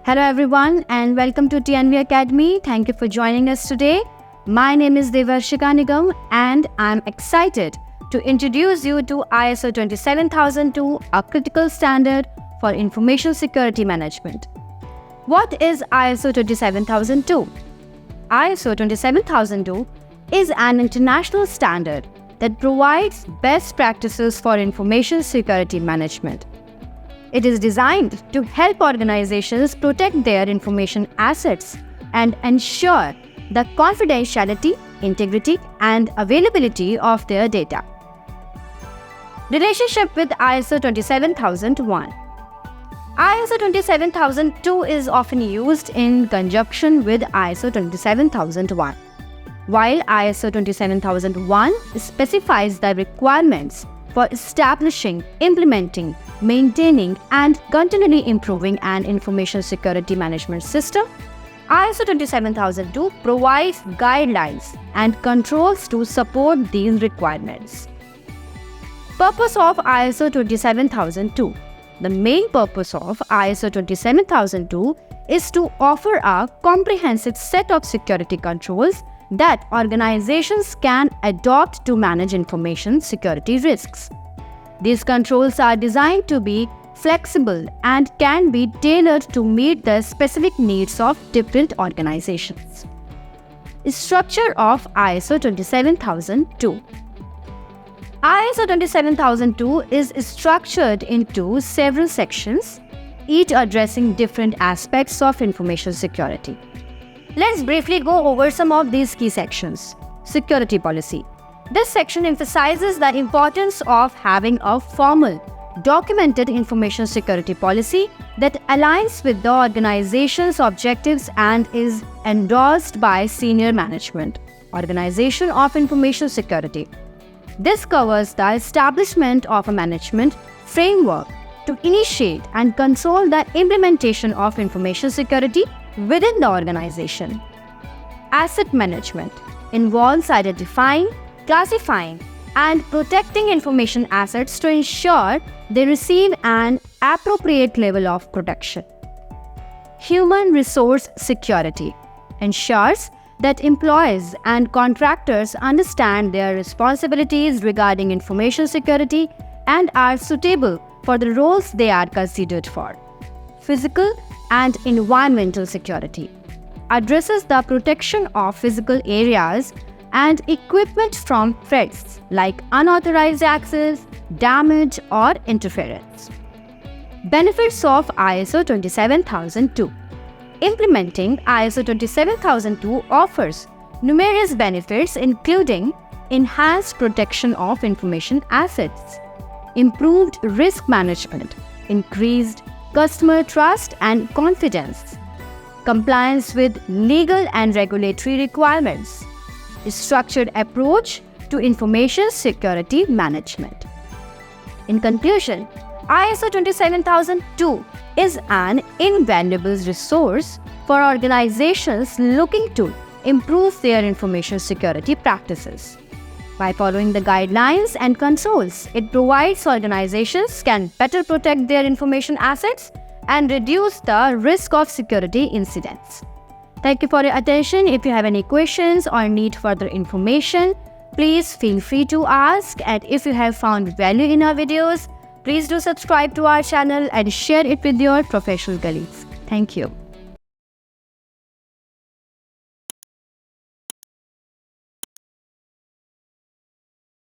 Hello everyone and welcome to TNV Academy. Thank you for joining us today. My name is Devarshika Nigam and I'm excited to introduce you to ISO 27002, a critical standard for information security management. What is ISO 27002? ISO 27002 is an international standard that provides best practices for information security management. It is designed to help organizations protect their information assets and ensure the confidentiality, integrity, and availability of their data. Relationship with ISO 27001. ISO 27002 is often used in conjunction with ISO 27001. While ISO 27001 specifies the requirements for establishing, implementing, maintaining, and continually improving an information security management system, ISO 27002 provides guidelines and controls to support these requirements. Purpose of ISO 27002. The main purpose of ISO 27002 is to offer a comprehensive set of security controls that organizations can adopt to manage information security risks. These controls are designed to be flexible and can be tailored to meet the specific needs of different organizations. Structure of ISO 27002. ISO 27002 is structured into several sections, each addressing different aspects of information security. Let's briefly go over some of these key sections. Security policy. This section emphasizes the importance of having a formal, documented information security policy that aligns with the organization's objectives and is endorsed by senior management. Organization of information security. This covers the establishment of a management framework to initiate and control the implementation of information security within the organization. Asset management involves identifying, classifying, and protecting information assets to ensure they receive an appropriate level of protection. Human resource security ensures that employees and contractors understand their responsibilities regarding information security and are suitable for the roles they are considered for. Physical and environmental security addresses the protection of physical areas and equipment from threats like unauthorized access, damage, or interference. Benefits of ISO 27002. Implementing ISO 27002 offers numerous benefits including enhanced protection of information assets, improved risk management, increased customer trust and confidence, compliance with legal and regulatory requirements, structured approach to information security management. In conclusion, ISO 27002 is an invaluable resource for organizations looking to improve their information security practices. By following the guidelines and controls, it provides organizations can better protect their information assets and reduce the risk of security incidents. Thank you for your attention. If you have any questions or need further information, please feel free to ask. And if you have found value in our videos, please do subscribe to our channel and share it with your professional colleagues. Thank you.